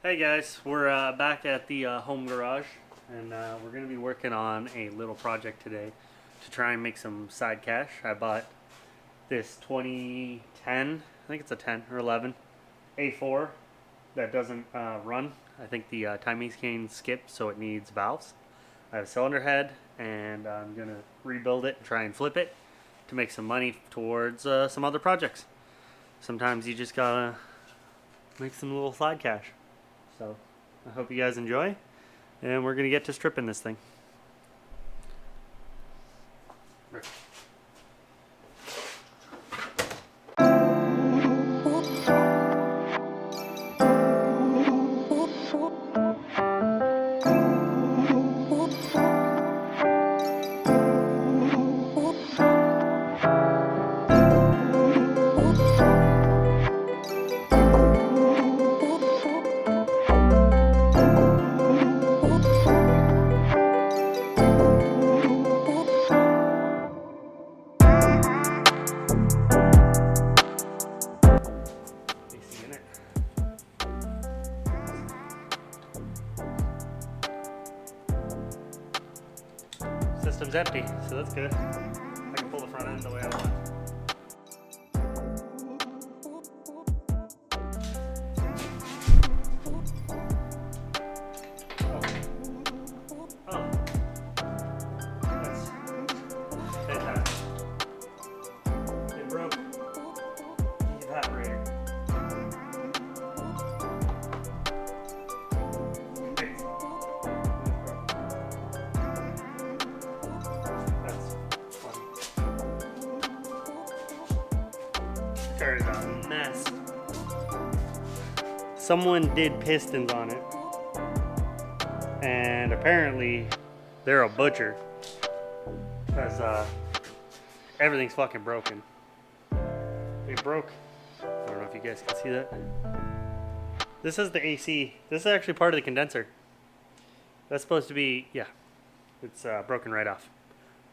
Hey guys, we're back at the home garage, and we're going to be working on a little project today to try and make some side cash. I bought this 2010, I think it's a 10 or 11, A4 that doesn't run. I think the timing chain skipped, so it needs valves. I have a cylinder head, and I'm going to rebuild it and try and flip it to make some money towards some other projects. Sometimes you just gotta make some little side cash. So I hope you guys enjoy, and we're gonna get to stripping this thing. AC in it. System's empty, so that's good. I can pull the front end the way I want. Oh, that's fantastic. It broke the evaporator. That's funny. Car is a mess. Someone did pistons on it, and apparently they're a butcher because everything's fucking broken. It broke. I don't know if you guys can see that. This is the AC. This is actually part of the condenser. That's supposed to be, yeah, it's broken right off.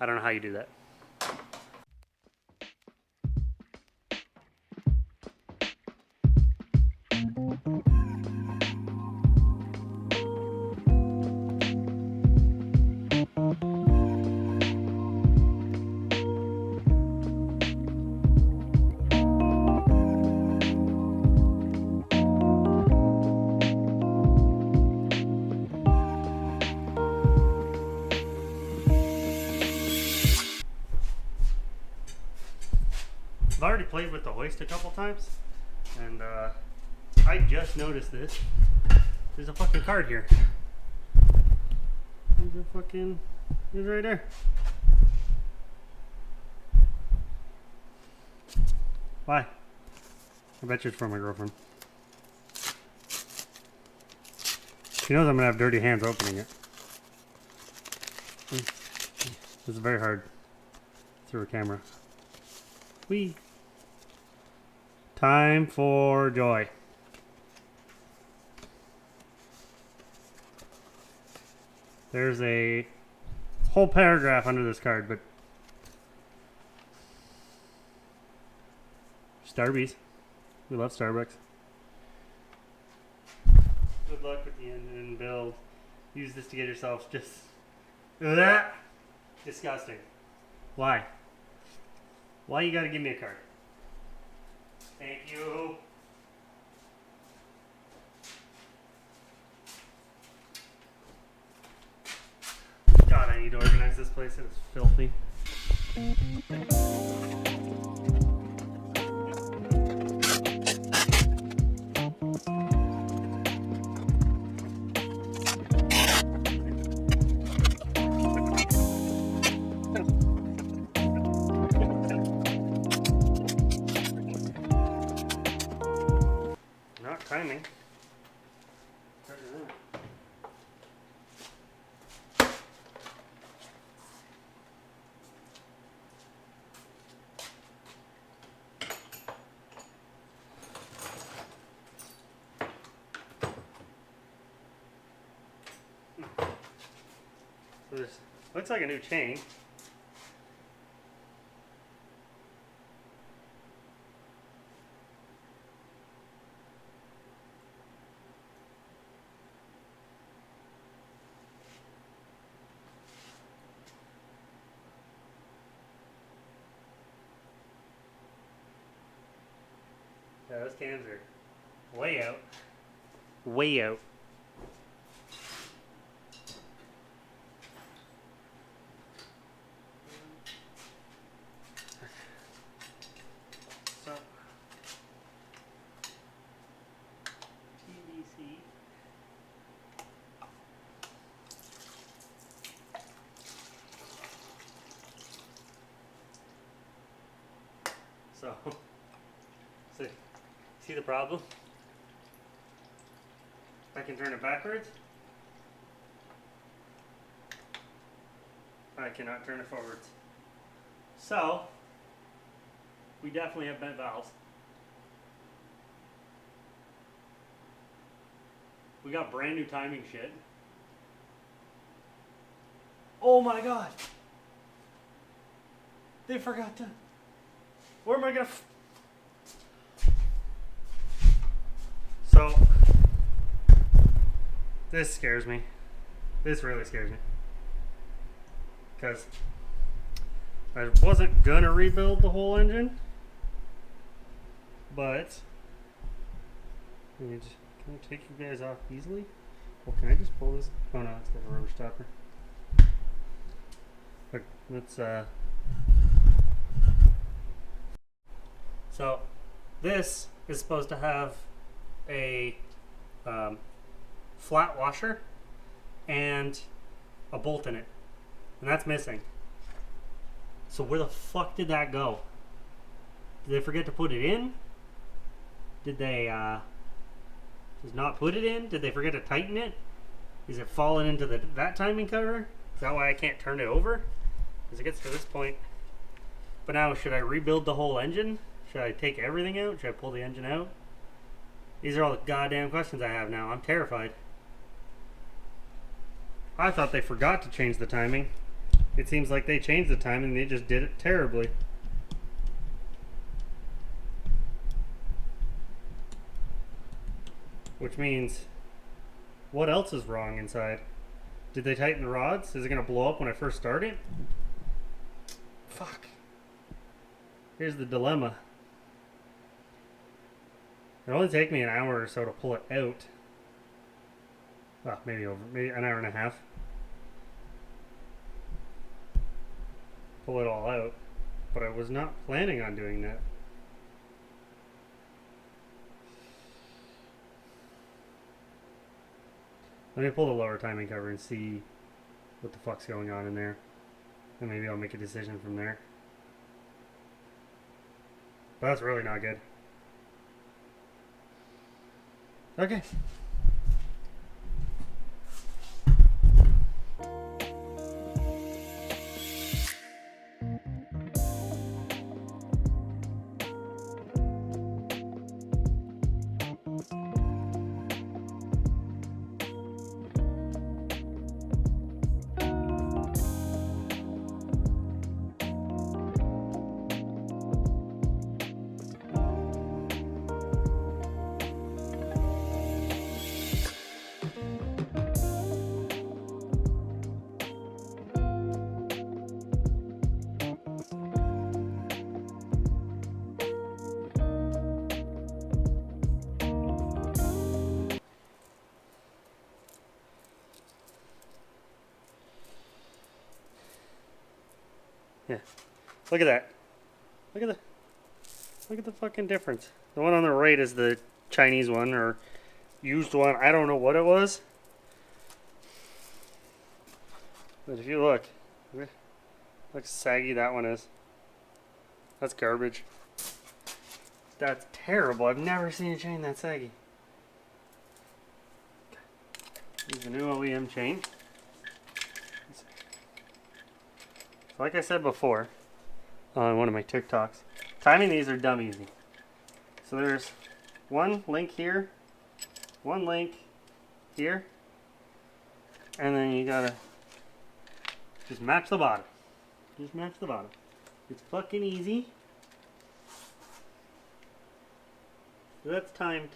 I don't know how you do that. I've already played with the hoist a couple times, and I just noticed this. There's a fucking card here. There's a fucking, it's right there. Why? I bet you it's from my girlfriend. She knows I'm gonna have dirty hands opening it. It's very hard through a camera. Whee! Time for joy. There's a whole paragraph under this card, but Starbucks. We love Starbucks. Good luck with the engine build. Use this to get yourself just that disgusting. Why? Why you gotta give me a card? Thank you. God, I need to organize this place. It is filthy. Not timing. So this looks like a new chain. cans are way out. Way out. So, PVC. So, see the problem? I can turn it backwards. I cannot turn it forwards. So, we definitely have bent valves. We got brand new timing shit. Oh my god! They forgot to... Where am I gonna... So, this scares me. This really scares me. Because I wasn't gonna rebuild the whole engine. But, can I take you guys off easily? Well, can I just pull this? Oh no, it's got a rubber stopper. Look, let's so this is supposed to have a flat washer and a bolt in it, and that's missing. So where the fuck did that go? Did they forget to put it in? Did they just not put it in? Did they forget to tighten it? Is it falling into that timing cover? Is that why I can't turn it over? As it gets to this point. But now, should I rebuild the whole engine? Should I take everything out? Should I pull the engine out? These are all the goddamn questions I have now. I'm terrified. I thought they forgot to change the timing. It seems like they changed the timing and they just did it terribly. Which means, what else is wrong inside? Did they tighten the rods? Is it going to blow up when I first start it? Fuck. Here's the dilemma. It'll only take me an hour or so to pull it out. Well, maybe an hour and a half. Pull it all out. But I was not planning on doing that. Let me pull the lower timing cover and see what the fuck's going on in there. And maybe I'll make a decision from there. But that's really not good. Okay. Yeah. Look at that. Look at the fucking difference. The one on the right is the Chinese one or used one. I don't know what it was. But if you look how saggy that one is. That's garbage. That's terrible. I've never seen a chain that saggy. Use the new OEM chain. Like I said before on one of my TikToks, timing these are dumb easy. So there's one link here, one link here, and then you gotta just match the bottom. Just match the bottom. It's fucking easy. So that's timed.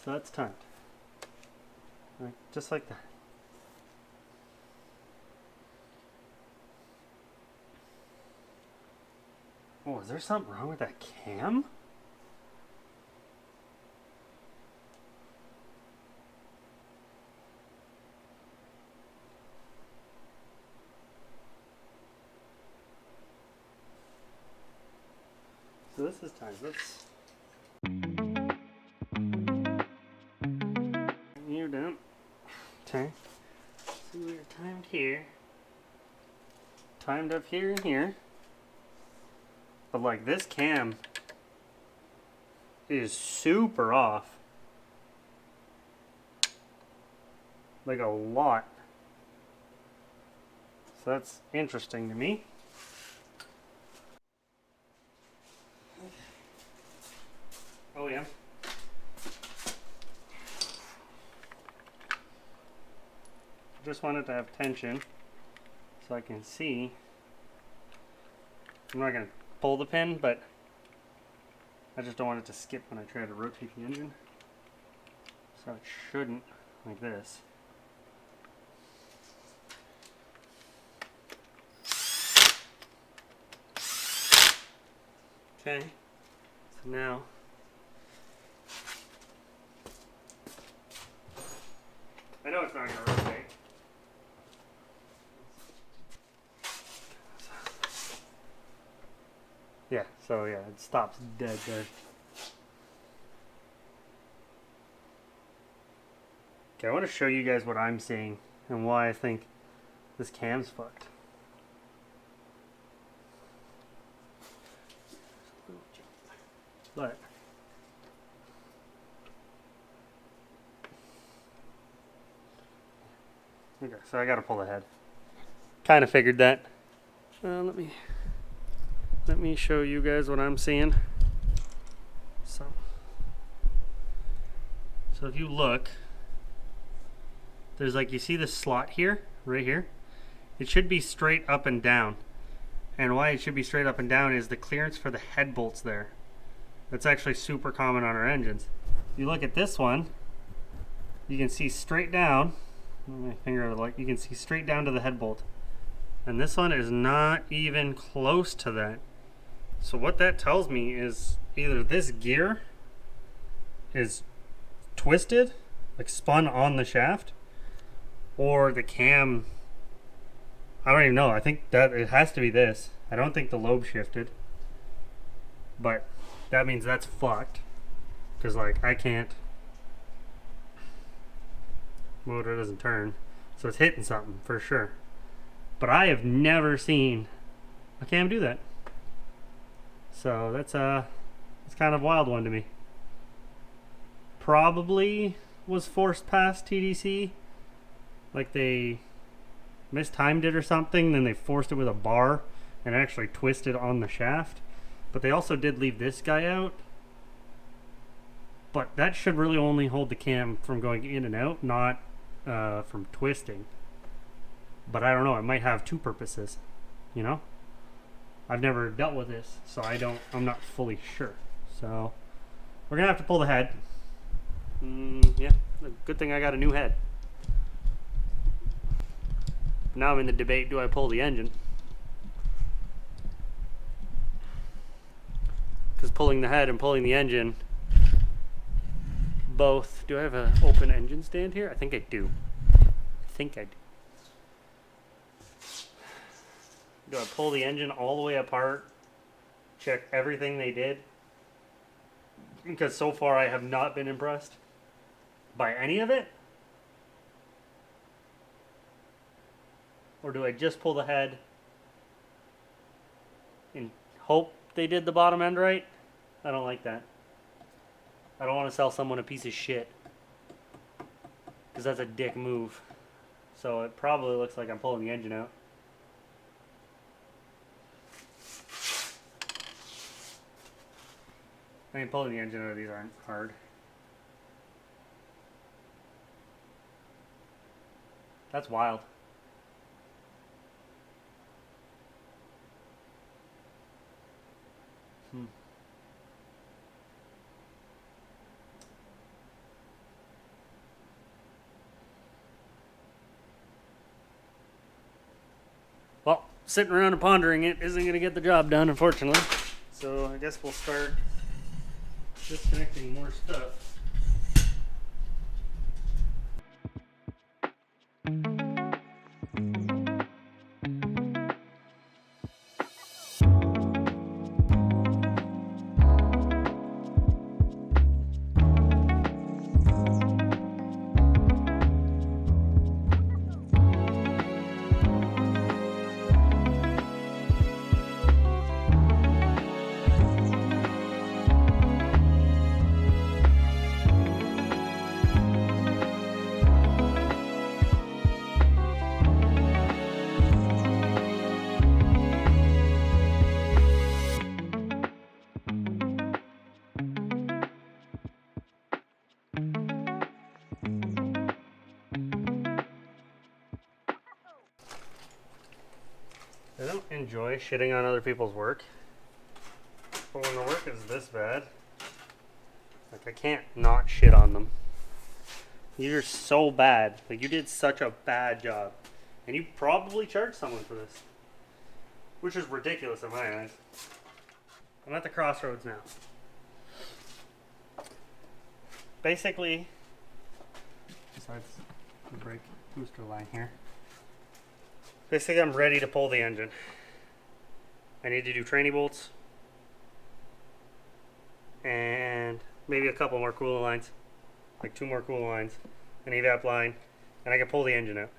So that's timed. Right, just like that. Oh, is there something wrong with that cam? So this is timed. Let's. You're done. Okay. So we're timed here. Timed up here and here. But like this cam is super off. Like a lot. So that's interesting to me. Oh yeah. Just wanted to have tension so I can see. I'm not going to pull the pin, but I just don't want it to skip when I try to rotate the engine. So it shouldn't, like this. Okay, so now I know it's not going to rotate. Yeah, so yeah, it stops dead there. Okay, I want to show you guys what I'm seeing and why I think this cam's fucked. But okay, so I gotta pull ahead. Kind of figured that. Let me show you guys what I'm seeing. So if you look, there's like, you see this slot here, right here? It should be straight up and down. And why it should be straight up and down is the clearance for the head bolts there. That's actually super common on our engines. If you look at this one, you can see straight down. My finger, like, you can see straight down to the head bolt. And this one is not even close to that. So what that tells me is either this gear is twisted, like spun on the shaft, or the cam, I don't even know. I think that it has to be this. I don't think the lobe shifted, but that means that's fucked, because like I can't, motor doesn't turn, so it's hitting something for sure. But I have never seen a cam do that. So that's it's kind of a wild one to me. Probably was forced past TDC, like they mistimed it or something, then they forced it with a bar and actually twisted on the shaft. But they also did leave this guy out. But that should really only hold the cam from going in and out, not from twisting. But I don't know, it might have two purposes, you know? I've never dealt with this, so I'm not fully sure. So we're gonna have to pull the head. Yeah, good thing I got a new head. Now I'm in the debate, do I pull the engine? Because pulling the head and pulling the engine both, do I have an open engine stand here? I think I do. Do I pull the engine all the way apart, check everything they did? Because so far I have not been impressed by any of it. Or do I just pull the head and hope they did the bottom end right? I don't like that. I don't want to sell someone a piece of shit, because that's a dick move. So it probably looks like I'm pulling the engine out. I mean, pulling the engine out of these aren't hard. That's wild. Well, sitting around and pondering it isn't going to get the job done, unfortunately. So I guess we'll start disconnecting more stuff. I don't enjoy shitting on other people's work, but when the work is this bad, like I can't not shit on them. You're so bad. Like you did such a bad job, and you probably charged someone for this, which is ridiculous in my eyes. I'm at the crossroads now. Basically, besides the brake booster line here. Basically, I'm ready to pull the engine. I need to do tranny bolts and maybe a couple more coolant lines, like 2 more coolant lines, an evap line, and I can pull the engine out.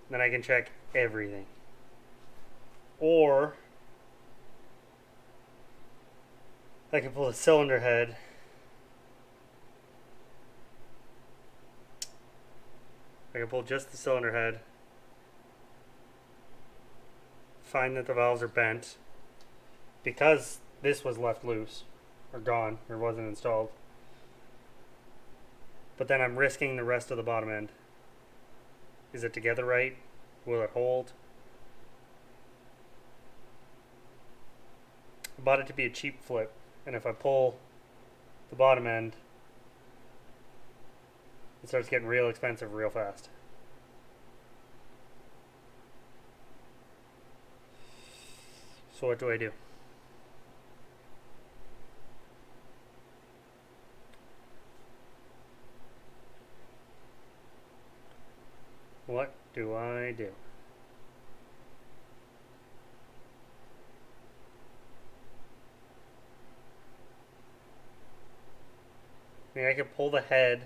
Then I can check everything. Or I can pull the cylinder head. I can pull just the cylinder head, find that the valves are bent because this was left loose or gone or wasn't installed. But then I'm risking the rest of the bottom end. Is it together right? Will it hold? I bought it to be a cheap flip, and if I pull the bottom end, it starts getting real expensive real fast. So what do I do? What do I do? I mean, I could pull the head,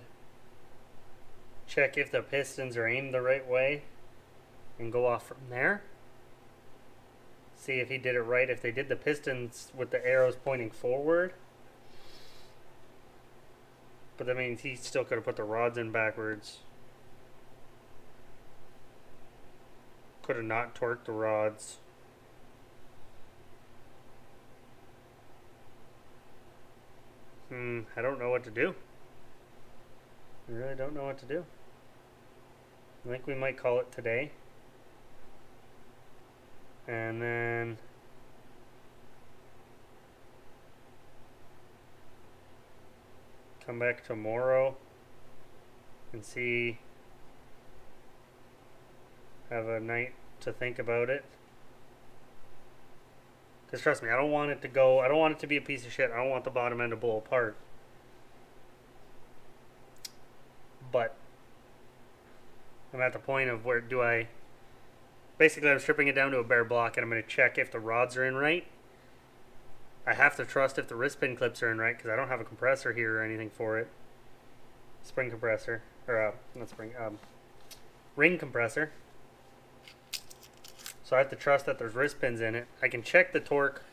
check if the pistons are aimed the right way, and go off from there. See if he did it right. If they did the pistons with the arrows pointing forward, but that means he still could have put the rods in backwards. Could have not torqued the rods. I don't know what to do. I really don't know what to do. I think we might call it today. And then come back tomorrow and see, have a night to think about it. Because trust me, I don't want it to be a piece of shit. I don't want the bottom end to blow apart. But I'm at the point of where basically I'm stripping it down to a bare block and I'm going to check if the rods are in right. I have to trust if the wrist pin clips are in right because I don't have a compressor here or anything for it. Spring compressor, or not spring, ring compressor. So I have to trust that there's wrist pins in it. I can check the torque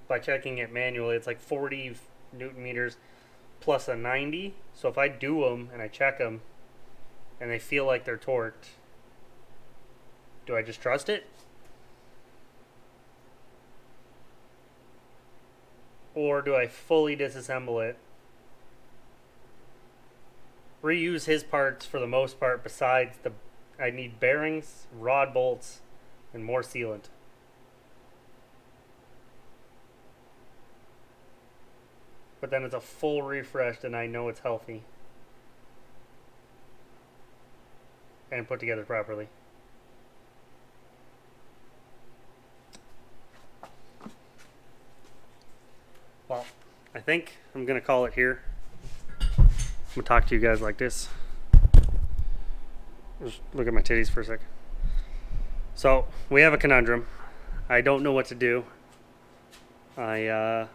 by checking it manually. It's like 40 Newton meters plus a 90. So if I do them and I check them and they feel like they're torqued, do I just trust it? Or do I fully disassemble it? Reuse his parts for the most part besides I need bearings, rod bolts, and more sealant. But then it's a full refresh and I know it's healthy and put together properly. I think I'm gonna call it here. I'm gonna talk to you guys like this. Just look at my titties for a sec. So we have a conundrum. I don't know what to do. I'm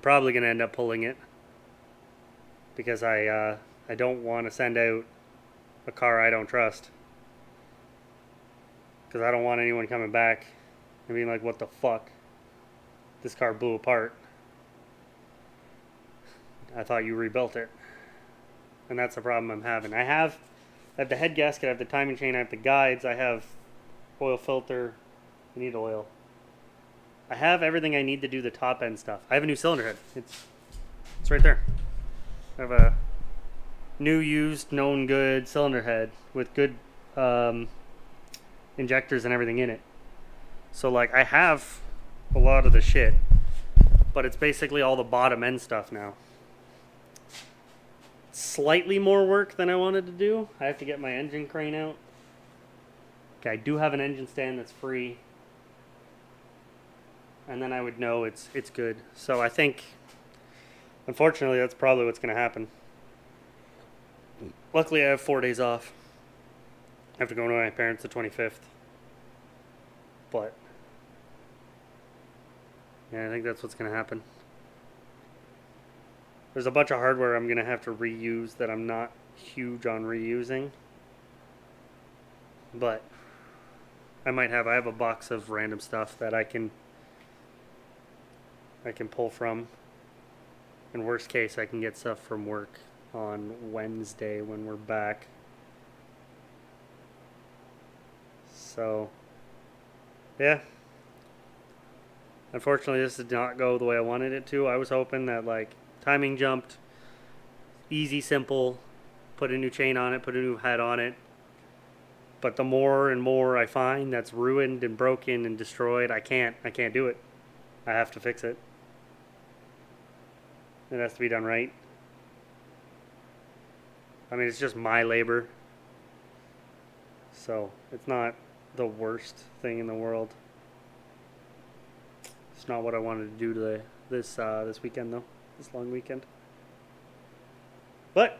probably gonna end up pulling it because I don't want to send out a car I don't trust, because I don't want anyone coming back and being like, what the fuck, this car blew apart, I thought you rebuilt it. And that's the problem I'm having. I have the head gasket, I have the timing chain, I have the guides, I have oil filter. I need oil. I have everything I need to do the top end stuff. I have a new cylinder head. It's right there. I have a new, used, known good cylinder head with good injectors and everything in it. So like I have a lot of the shit, but it's basically all the bottom end stuff now. Slightly more work than I wanted to do. I have to get my engine crane out. Okay, I do have an engine stand that's free, and then I would know it's good. So I think, unfortunately, that's probably what's going to happen. Luckily, I have 4 days off. I have to go to my parents the 25th. But yeah, I think that's what's going to happen. There's a bunch of hardware I'm going to have to reuse that I'm not huge on reusing. But I have a box of random stuff that I can pull from. In worst case, I can get stuff from work on Wednesday when we're back. So, yeah. Unfortunately, this did not go the way I wanted it to. I was hoping that, like, timing jumped, easy, simple, put a new chain on it, put a new head on it. But the more and more I find that's ruined and broken and destroyed, I can't do it. I have to fix it. It has to be done right. I mean, it's just my labor. So, it's not the worst thing in the world. It's not what I wanted to do today, this weekend, though. This long weekend. But,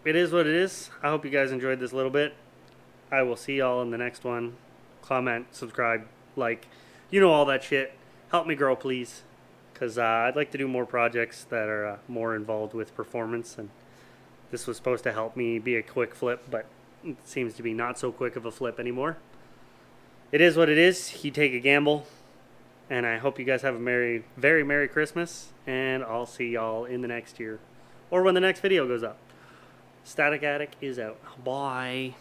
it is what it is. I hope you guys enjoyed this little bit. I will see y'all in the next one. Comment, subscribe, like, you know, all that shit. Help me grow, please. Because I'd like to do more projects that are more involved with performance. And this was supposed to help me be a quick flip, but it seems to be not so quick of a flip anymore. It is what it is. You take a gamble. And I hope you guys have a very Merry Christmas. And I'll see y'all in the next year. Or when the next video goes up. Static Attic is out. Bye.